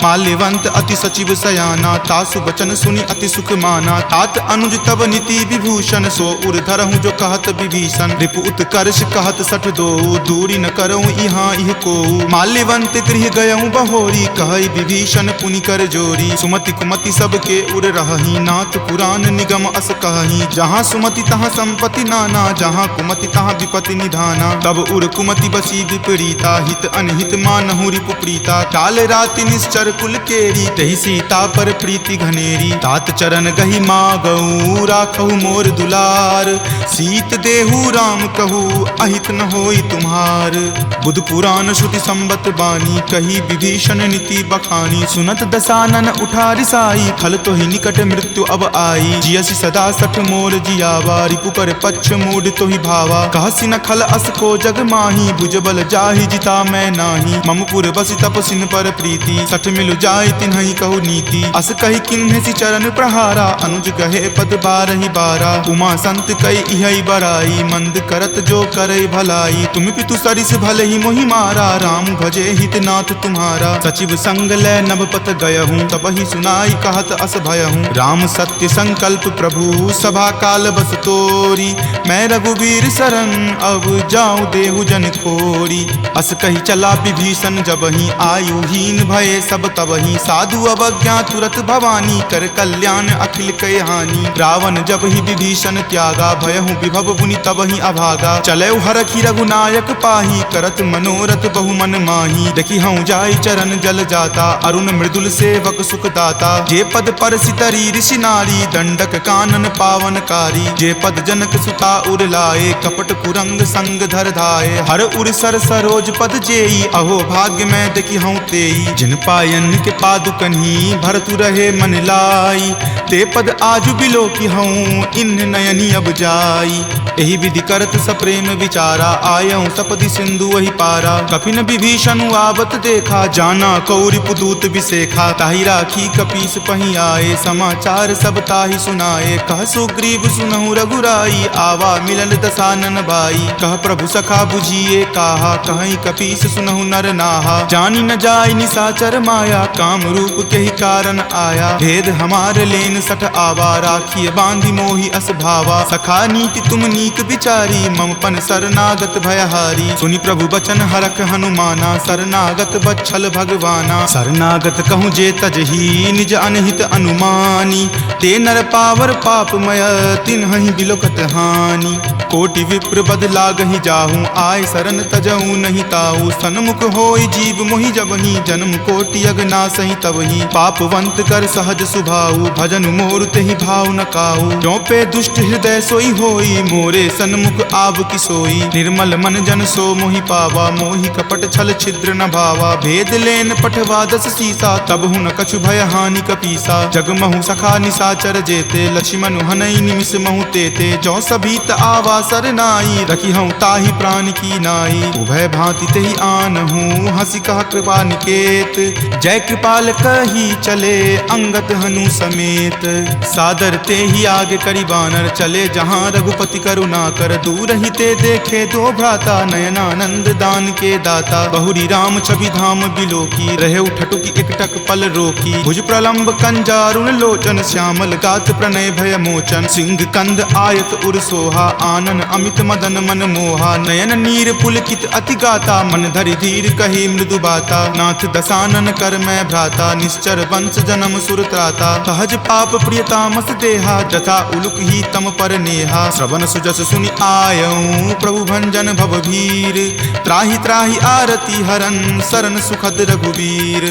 Speaker 1: माल्यवंत अति सचिव सयाना तासु बचन सुनि अति सुख माना तात अनुज तब नीति विभूषण सो उर धरहूँ जो कहत विभीषण रिपु उत्कर्ष कहत सठ दो दूरी न करऊँ यहाँ इह को माल्यवंत गृह गयऊँ बहोरी कहई विभीषण पुनि कर जोरी सुमति कुमति सबके उर रहही नाथ पुराण निगम अस कहही जहाँ सुमति तहाँ संपत्ति नाना जहाँ कुमति तहाँ विपति निधाना तब उर कुमति बसी विपरीता हित अनहित मानहु रिपु प्रीता काल राति निश्चर कुल केरी तही सीता पर प्रीति घनेरी तात चरण गही मागऊ राखहु मोर दुलार सीत देहु राम कहू अहित न होई तुम्हार बुध पुराण श्रुति संबत बानी कही विभीषण नीति बखानी सुनत दसानन उठा रिसाई खल तो ही निकट मृत्यु अब आई जियसि सदा सठ मोर जियावा रिपु कर पक्ष मूड तो ही भावा कहसी न खल अस को जग माही भुजबल जाहि जिता मैं नाही ममपुर बसि तपसिन पर प्रीति सठ मिलु जाय तिन्हि कहु नीति अस कही किन्हेसि चरण प्रहारा अनुज गहे पद बारहि बारा उमा संत कई इहै बराई मंद करत जो करे भलाई तुम पितु सरिस भले ही मोहि मारा राम भजे हित नाथ तुम्हारा सचिव संग लै नभ पत गयहूँ तब ही सुनाई कहत अस भयहूँ राम सत्य संकल्प प्रभु सभा काल बस तोरी मैं रघुवीर शरण अब जाऊँ देहु जन खोरी अस कही चला विभीषण जब ही आयुहीन भये सब तब ही साधु अवज्ञा तुरत भवानी कर कल्याण अखिल कय हानि रावण जब ही विभीषण त्यागा भयहु विभव बुनि तब ही अभागा चले हरखी रघुनायक पाही करत मनोरथ बहु मन माही देखी हूँ जाय चरण जल जाता अरुण मृदुल सेवक सुख दाता जे पद पर सितरी ऋषि नारी दंडक कानन पावनकारी जे पद जनक सुता उर लाए कपट कुरंग संग धर धाये हर उर सर सरोज पद जेई अहो भाग्य में देखी हूँ तेई। जिन पायन के पादुकन्ही भरतु रहे मन लाई, ते पद आजु बिलो की हूँ इन नयनी अब जाई। एहि विधि करत सप्रेम विचारा, आयऊं सपदि सिंधु वही पारा। कपिन विभीषण आवत देखा, जाना कौरि पुदूत विसेखा। ताहि राखी कपीस पही आए, समाचार सब ताहि सुनाए। कह सुग्रीव सुनहु रघुराई, आवा मिलल दसानन भाई। कह प्रभु सखा बुझिए काहा, कहीं कपीस सुनहु नर नाहा। जानी न जाय निसाचर माया, काम रूप के ही कारण आया। भेद हमार लेन सठ आवा, राखिए बांधि मोहि अस भावा। सखा नीति तुम नीक विचारी, मम पन शरणागत भयहारी। सुनि प्रभु बचन हरख हनुमाना, शरणागत बच्छल भगवाना। शरणागत कहूँ जे तजही, निज अनहित अनुमानी। ते नर पावर पापमय, तिन्हि बिलोकत हानि। कोटि विप्र बद लागहि जाहूँ, आय शरण तजहूँ नहीं ताऊ। सन्मुख होय जीव मोहि जबहि, जन्म कोटि अगनासहि तबहि। पापवंत कर सहज सुभाऊ, भजन मोर तेहि भाव न काऊ। जो पे दुष्ट हृदय सोई होई, मोरे सन्मुख आब की सोई। निर्मल मन जन सो मोहि पावा, मोहि कपट छल छिद्र न भावा। भेद लेन पठवा दस सीसा, तब हूँ न कछु भय हानि कपीसा। जगमहु सखा निसाचर जेते, लक्ष्मण हनई निमिष महु तेते। जो सभीत आवा सरनाई, रखी हूँ ताहि प्राण की नाई। उभय भांति तेहि आन हूँ, हंसी कह कृपा निकेत। जय कृपाल कही चले, अंगत हनु समेत। सादर ते ही आगे करी बानर, चले जहाँ रघुपति करुणा कर। दूर ही ते देखे दो भ्राता, नयनानंद दान के दाता। बहुरी राम छवि धाम बिलो की, रहे उठटुकी एकटक पल रोकी। भुज प्रलंब कंजारुण लोचन, श्यामल गात प्रणय भय मोचन। सिंह कंद आयत उर सोहा, आनन अमित मदन मन मोहा। नयन नीर पुलकित अति गाता, मन धरि धीर कही मृदु बाता। नाथ दसानन कर मैं भ्राता, निश्चर वंश जन्म सुर त्राता। सहज पाप प्रियतामस देहा, जथा उलुक ही तम पर नेहा। श्रवण सुजस सुनि आयऊं, प्रभु भंजन भवभीर। त्राहि त्राहि आरती हरन, शरण सुखद रघुवीर।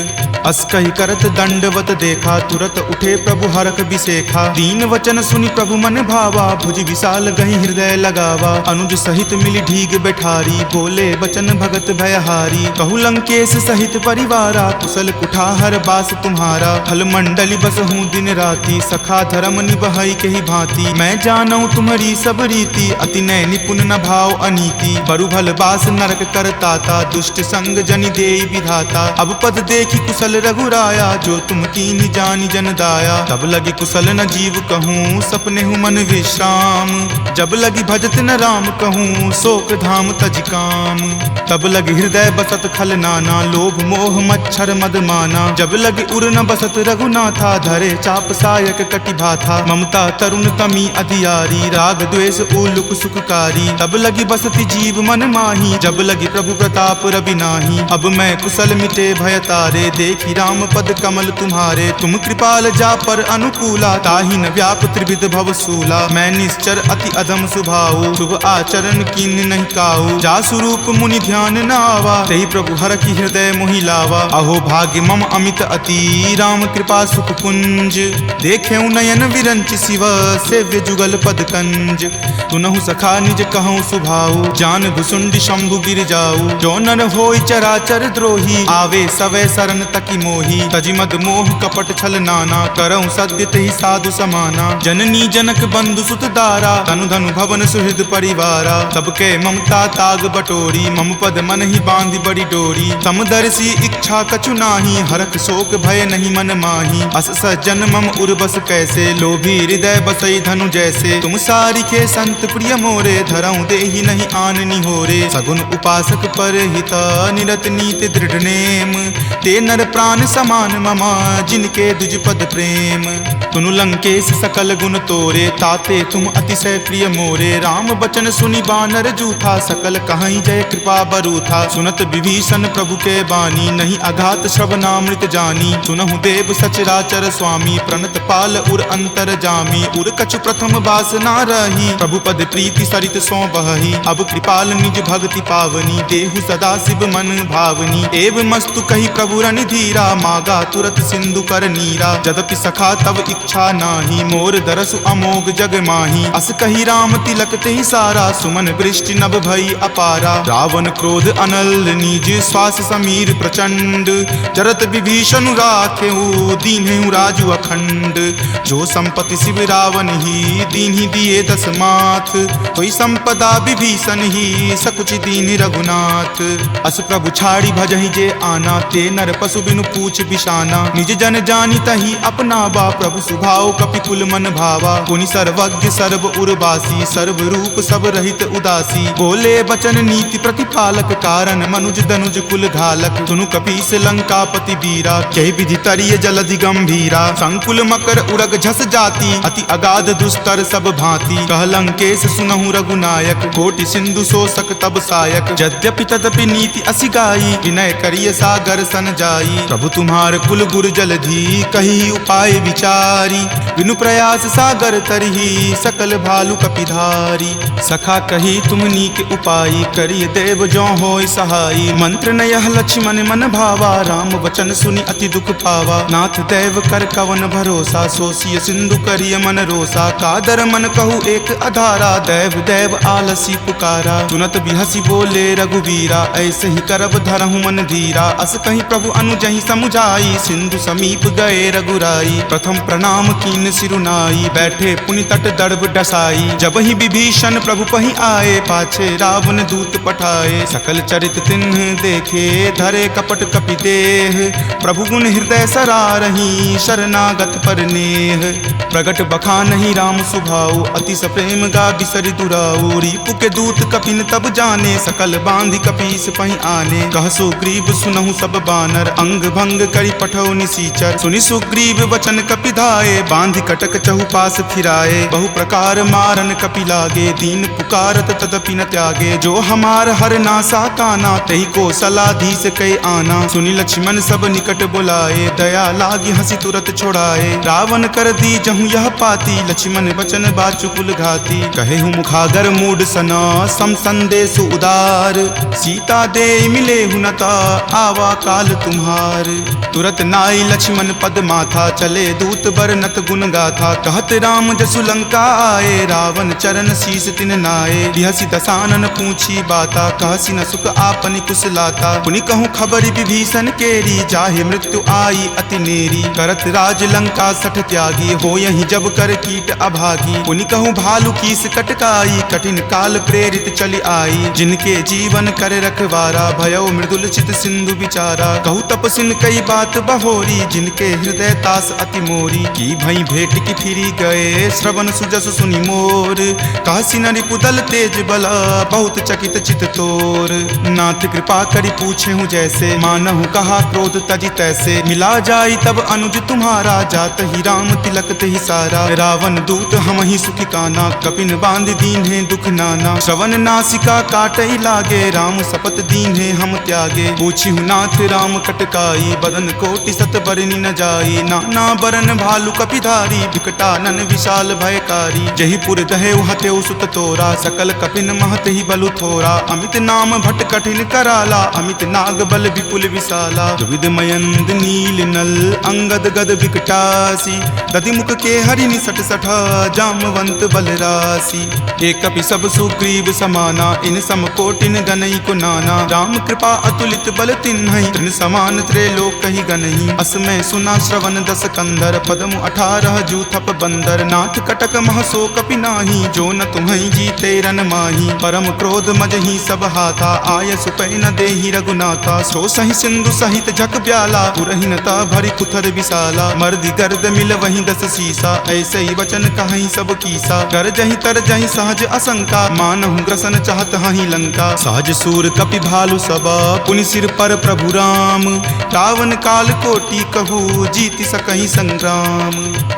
Speaker 1: अस कहि करत दंडवत देखा, तुरत उठे प्रभु हरख बिसेखा। दीन वचन सुनि प्रभु मन भावा, भुज विशाल गहि हृदय लगावा। अनुज सहित मिली ढीग बैठारी, बोले बचन भगत भयहारी। कहु लंकेश सहित परिवारा, कुशल कुठार बास तुम्हारा। फल मंडली बस हूँ दिन राति, सखा धर्म निबहई के ही भांति। मैं जानऊ तुम्हारी सब रीति, अति नय निपुण न भाव अनीति। बरु भल बास नरक करताता, दुष्ट संग जनि देई विधाता। अब पद देखी कुशल रघुराया, जो तुम कीन्ही जानि जन दाया। तब लगी कुशल न जीव कहूँ, सपने हूँ मन विश्राम। जब लगी भजत न राम कहूँ, शोक धाम तज काम। तब लगी हृदय बसत खल नाना, लोभ मोह मच्छर मद माना। जब लगी उर न बसत रघुनाथा, धरे चाप सायक कटि भाथा। ममता तरुण तमी अधियारी, राग द्वेष उलुक सुखकारी। तब लगी बसति जीव मन माही, जब लगी प्रभु प्रताप रवि नाही। अब मैं कुशल मिटे भय तारे, देखी राम पद कमल तुम्हारे। तुम कृपाल जा पर अनुकूला, ताहि न व्याप त्रिविध भव सूला। मैं निश्चर अति अधम सुभाऊ, शुभ आचरण कीन नहीं काऊ। जा स्वरूप मुनि ध्यान न आवा, तेहि प्रभु हर की हृदय मोहि लावा। अहो भाग्य मम अमित अति, राम कृपा सुख पुंज। देखे नयन विरंच शिव, सेव्य जुगल पद कंज। तुनहु सखा निज कहूँ सुभाऊ, जान भुसुंडी शंभु गिर जाऊ। जो नर होय चराचर द्रोही, आवे सवै शरण तकी मोही। तजिमद मोह कपट छल नाना, करऊँ सद्य तेहि साधु समाना। जननी जनक बंधु सुत दारा, तनु धनु भवन सुहृद परिवारा। सबके ममता ताग बटोरी, मम पद मन ही बांधि बड़ी डोरी। समदर्शी इच्छा कछु नाही, हरख शोक भय नहीं मन माही। अस सज्जन मम उर्बस कैसे, लोभी हृदय बसई धनु जैसे। तुम सारिखे संत प्रिय मोरे, धरऊँ देहि नहीं आन निहोरे। सगुन उपासक पर हित, निरत नीति दृढ़ नेम। ते नर प्राण समान ममा, जिनके दुज पद प्रेम। तुनु लंकेश सकल गुण तोरे, ताते तुम अतिशय प्रिय मोरे। राम बचन सुनि बानर जूठा, सकल कहीं जय कृपा बरूथा। सुनत विभीषण प्रभु के बानी, नहीं अघात श्रवणामृत जानी। सुनहु देव सचराचर स्वामी, प्रणत पाल उर अंतर जामी। उर कछु प्रथम बास ना रही, प्रभु पद प्रीति सरित सो बहही। अब कृपाल निज भक्ति पावनी, देहु सदा शिव मन भावनी। एव मस्तु कही प्रभु प्रभु रनि धीरा, मागा तुरत सिंधु कर नीरा। जदपि सखा तब इच्छा नाही, मोर दरसु अमोघ जग माही। अस कही राम तिलक तेहि सारा, सुमन वृष्टि नभ भई अपारा। रावण क्रोध अनल निज, श्वास समीर प्रचंड। जरत विभीषण राखेऊ, दीन्हेउ राजु अखंड। जो संपत्ति शिव रावण ही, दीन्हि दिए दस माथ। कोई संपदा विभीषण ही, सकुच दीन रघुनाथ। अस प्रभु छाड़ी भजहि जे आना, ते नर पशु बिनु पूछ बिशाना। निज जन जानि तहि अपनावा, प्रभु सुभाव कपिकुल मन भावा। पुनि सर्वज्ञ सर्व उर्वासी, सर्व रूप सब रहित उदासी। बोले बचन नीति प्रतिपालक, कारण मनुज दनुज कुल घालक। सुनु कपीस लंकापति वीरा, कहि विधि तरिय जलधि गंभीरा। संकुल मकर उरग झस जाति, अति अगाध दुस्तर सब भांति। कह लंकेश सुनहु रघुनायक, कोटि सिंधु शोषक तब सायक। यद्यपि तदपि नीति असि गाई, विनय करिय सागर सन जाई। प्रभु तुम्हार कुल गुर जलधि, कहि उपाय विचारी। बिनु प्रयास सागर तरही, सकल भालु कपिधारी। सखा कही तुम नीक उपाय, करिय देव जो होय सहाई। मंत्र नयह लक्ष्मण मन भावा, राम वचन सुनि अति दुख पावा। नाथ देव कर कवन भरोसा, सोसिय सिंधु करिय मन रोसा। कादर मन कहु एक अधारा, देव देव आलसी पुकारा। सुनत बिहसी बोले रघुवीरा, ऐसे ही करब धरहु मन धीरा। अस कहीं प्रभु अनुजहि समुझाई, सिंधु समीप गए रघुराई। प्रथम प्रणाम कीन सिरुनाई, बैठे पुनि तट दर्भ डसाई। जब ही विभीषण प्रभु पहि आए, पाछे रावण दूत पठाए। सकल चरित तिन्ह देखे, धरे कपट कपि देह। प्रभु गुण हृदय सरारही, शरणागत पर नेह। प्रगट बखानहि राम सुभाऊ, अति सप्रेम गा बिसरि दुराऊ। रिपु के दूत कपिन तब जाने, सकल बांधि कपीस पहि आने। कह सुग्रीव सुनहु सब बानर, अंग भंग करि पठौ निसीचर। सुनि सुग्रीव वचन कपि धाये, बांधि कटक चहुपास फिराए। बहु प्रकार मारन कपि लागे, दीन पुकारत तदपि न त्यागे। जो हमार हर नासा काना, तहि को सलाधीस कै आना। सुनि लक्ष्मण सब निकट बुलाए, दया लागी हंसी तुरत छोड़ाए। रावण कर दी जहु यह पाती, लक्ष्मण वचन बाचुकुल घाती। कहे हूँ मुखागर मूड सना, सम संदेश उदार। सीता दे मिले हुनता, आवा काल तुम्हार। तुरत नाई लक्ष्मण पद माथा, चले दूत बरनत गुण गाथा। कहत राम जसु लंका आए, रावण चरण शीस तिन नाये। बिहसी दसानन पूछी बाता, कहसी न सुख आपनि कुशलाता। पुनि कहूँ खबर विभीषण केरी, जाहे मृत्यु आई अति नेरी। करत राज लंका सठ त्यागी, हो यही जब कर कीट अभागी। पुनि कहूँ भालू कीस कटकाई, कठिन काल प्रेरित चली आई। जिनके जीवन करे रखवारा, भयो मृदुल चित सिंधु विचारा। कहूँ तपसिन कई बात बहोरी, जिनके हृदय तास अति मोरी। की भई भेंट की फिरी गए, श्रवण सुजस सुनि मोर। कहसी न रिपुदल तेज बला, बहुत चकित चित तोर। नाथ कृपा करी पूछे हूँ जैसे, मानहु कहा क्रोध तजी तैसे। मिला जाई तब अनुज तुम्हारा, जात ही राम तिलक तेहि सारा। रावण दूत हम ही सुखी काना, कपिन बांध दीन है दुख नाना। श्रवण नासिका काटई लागे, राम शपथ दीन है हम त्यागे। पूछी हूँ नाथ राम कटकाई, बदन कोटि सत बरनि न जाई। नाना बरन भालु कपिधारी, विकटानन विशाल भयकारी। जहि पुर दहेउ हतेउ सुत तोरा, सकल कपिन महत ही बलु थोरा। अमित नाम भट कठिन कराला, अमित नाग बल विपुल विशाला। दुविध मयंद नील नल, अंगद गद विकटासी। दधि मुख के हरि निसट सठा, जामवंत बलरासी। एक कपि सब सुग्रीव समाना, इन सम कोटिन गनई को नाना। राम कृपा अतुलित बल तिन्हहि, तृण समान त्रैलोक कहि गनहि। अस मैं सुना श्रवण दस कंधर, पदम 18 जूथप बंदर। नाथ कटक महसो कपि नाही, जो न तुम्हि जीते रन माही। परम क्रोध मजहि सब हाथा, आय सुपै न देहि रघुनाथा। सो सहि सिंधु सहित झक ब्याला, पुरहिनता भरि कुथर विशाला। मर्दि गर्द मिल वहीं दस सीसा, ऐसे ही वचन कहीं सब कीसा। कर जहि तर जहि सहज असंका, मानहु ग्रसन चाहत हहि लंका। सहज सूर कपि भालु सबा, पुनि सिर पर प्रभु राम। रावण काल कोटि कहू, जीति सकहि संग्राम।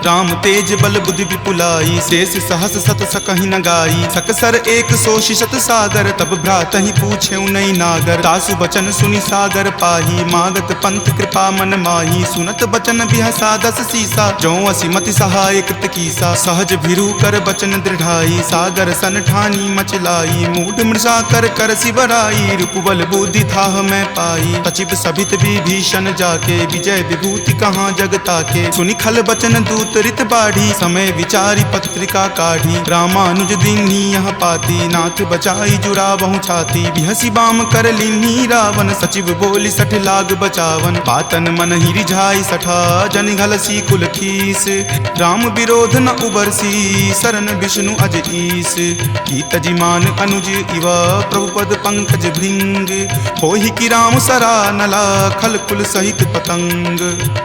Speaker 1: राम तेज बल बुद्धि विपुलाई, शेष सहस सत सकहि न गाई। सकसर एक सोषि शत सागर, तब भ्रातहि पूछे नई नागर। तासु बचन सुनि सागर पाही, मागत पंथ कृपा मन माही। सुनत बचन बिहसा दस सीसा, जो असिमति सहाय कृत कीसा। सहज भिरु कर बचन दृढ़ाई, सागर सन ठानी मचलाई। मूढ़ मृषा कर कर सिवराई, रूपबल बुद्धि थाह मैं पाई। तचिप सभी क्षोभित विभीषण जाके, विजय विभूति कहाँ जगता के। सुनि खल बचन दूत रित बाढ़ी, समय विचारी पत्रिका काढ़ी। रामानुज दीन्ही यह पाती, नाथ बचाई जुड़ावहु छाती। बिहसी बाम कर लीन्ही रावण, सचिव बोली सठ लाग बचावन। पातन मन ही रिझाई सठा, जन घलसी कुल खीस। राम विरोध न उबरसी, शरण विष्णु अज ईस। कीत जिमान अनुज इव, प्रभु पद पंकज भृंग। होहि कि राम सरा नला, खल कुल सहित पतंग।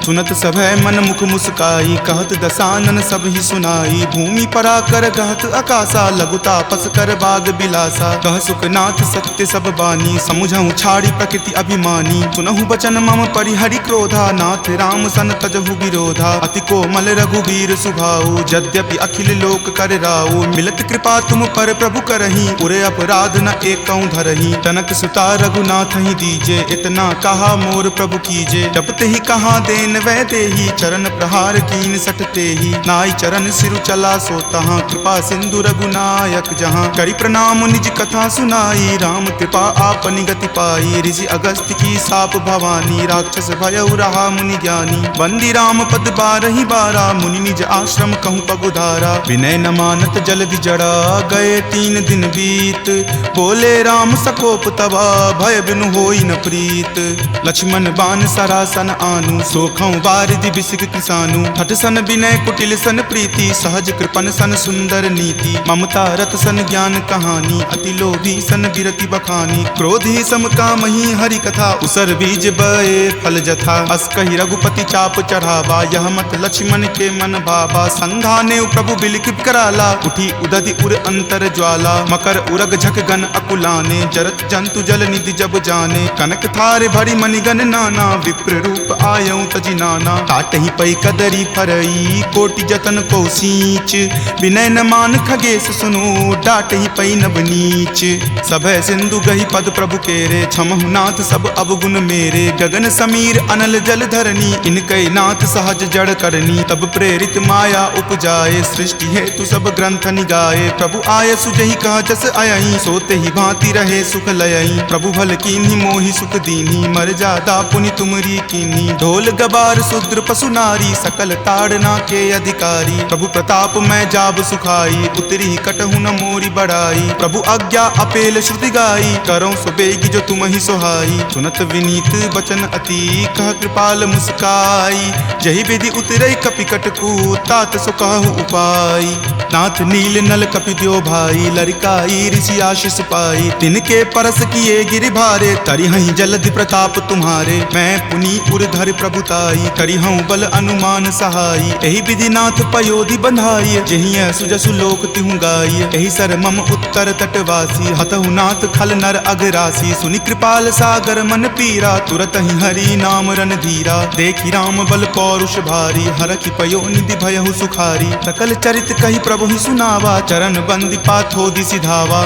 Speaker 1: सुनत सभय मन मुख मुस्काई, कहत दसानन सब ही सुनाई। भूमि परा कर गहत आकाशा, लघु तापस कर बाग बिलासा। कह सुखनाथ सत्य सब बानी, समुझहु छाड़ी प्रकृति अभिमानी। सुनहु बचन मम परिहरि क्रोधा, नाथ राम सन तजहु विरोधा। अति कोमल रघुबीर सुभाऊ, यद्यपि अखिल लोक कर राऊ। मिलत कृपा तुम पर प्रभु करही, पुरे अपराध न एकौ धरही। तनक सुता रघुनाथ ही दीजे, इतना कहा मोर प्रभु कीजे। जपते ही कहा देन वै देही, चरण प्रहार कीन सटते ही। नाई चरण सिरु चला सो तहाँ, कृपा सिंधु रघुनायक जहाँ। करि प्रणाम निज कथा सुनाई, राम कृपा आपनि गति पाई। ऋषि अगस्त्य की साप भवानी, राक्षस भयउ रहा मुनि ज्ञानी। बंदी राम पद बारहि बारा, मुनि निज आश्रम कहूँ पगुधारा। विनय न मानत जल्दि जड़ा, गए 3 दिन बीत। बोले राम सकोप तबा, भय बिनु होई न प्रीत। लक्ष्मण बान सरासन आनु, सोखौ बारिधि बिसिक किसानु। हठ सन विनय कुटिल सन प्रीति, सहज कृपन सन सुंदर नीति। ममता रत सन ज्ञान कहानी, अति लोभी सन बिरति बखानी। क्रोधी सम कामहि हरि कथा, उसर बीज बए फल जथा। अस कहि रघुपति चाप चढ़ावा, यह मत लक्ष्मण के मन भावा। संघाने प्रभु बिलिख कराला, उठी उदधि उर अंतर ज्वाला। मकर उरग झक गन अकुलाने, जरत जंतु जल निधि जब जाने। कनक थारे भरी मणिगन नाना, विप्र रूप आयौ तजि नाना। काटहि पै कदरी फरई, कोटि जतन को सींच। विनय न मान खगेश सुनो, डाटहि पै नब नीच। सभय सिंधु गहि पद प्रभु केरे, क्षमहु नाथ सब अवगुण मेरे। गगन समीर अनल जल धरनी, इनकै नाथ सहज जड़ करनी। तब प्रेरित माया उपजाए, सृष्टि हेतु सब ग्रंथ निगाए। प्रभु आय सुजहि कह जस अयहि, सोते ही भांति रहे सुख लयहि। प्रभु भल कीन्ही मोहि सुख दीन्ही, मर जादा पुनि तुमरी कीन्ही। ढोल गबार शूद्र पशु नारी, सकल ताड़ना के अधिकारी। प्रभु प्रताप मैं जाब सुखाई, उतरी कटहु न मोरी बड़ाई। प्रभु आज्ञा अपेल श्रुति गाई, करौ सुबेगी जो तुम ही सोहाई। सुनत विनीत बचन अति, कह कृपाल मुस्काई। जहि विधि उतरई कपि कटकू, तात सो कहु उपाय। नाथ नील नल कपि द्यो भाई, लरिकाई ऋषि आशीष पाई। तिनके परस किए गिरि भारे, तरिहहि जलधि प्रताप तुम्हारे। मैं पुनि उरधर प्रभुताई, करिहउँ बल अनुमान सहाई। एहि विधि नाथ पयोधि बंधाई, जहिं सुजसु लोक तिहु गाई। एहि सर मम उत्तर तटवासी, हतहु नाथ खल नर अघरासी। सुनि कृपाल सागर मन पीरा, तुरत ही हरि नाम रन धीरा। देखि राम बल पौरुष भारी, हरखि पयो निधि भयहु सुखारी। सकल चरित कहि प्रभु ही सुनावा, चरण बंदी पाथोधि सिधावा।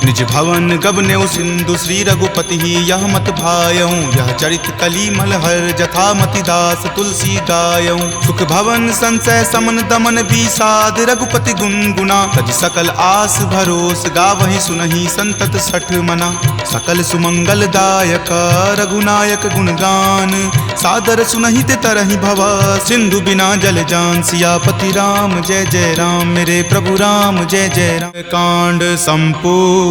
Speaker 1: निज भवन गबनेउ सिंधु, श्री रघुपति ही यह मत भायऊँ। यह चरित कली मलहर, जथा मति दास तुलसी गायऊँ। सुख भवन संशय समन दमन विषाद, रघुपति गुनगुना। तज सकल आस भरोस, गावहि सुनहि संतत सठ मना। सकल सुमंगल दायक, रघुनायक गुणगान। सादर सुनहि ते तरहि भव, सिंधु बिना जल जान। सियापति राम जय जय राम, मेरे प्रभु राम जय जय राम। कांड संपूर्णम्।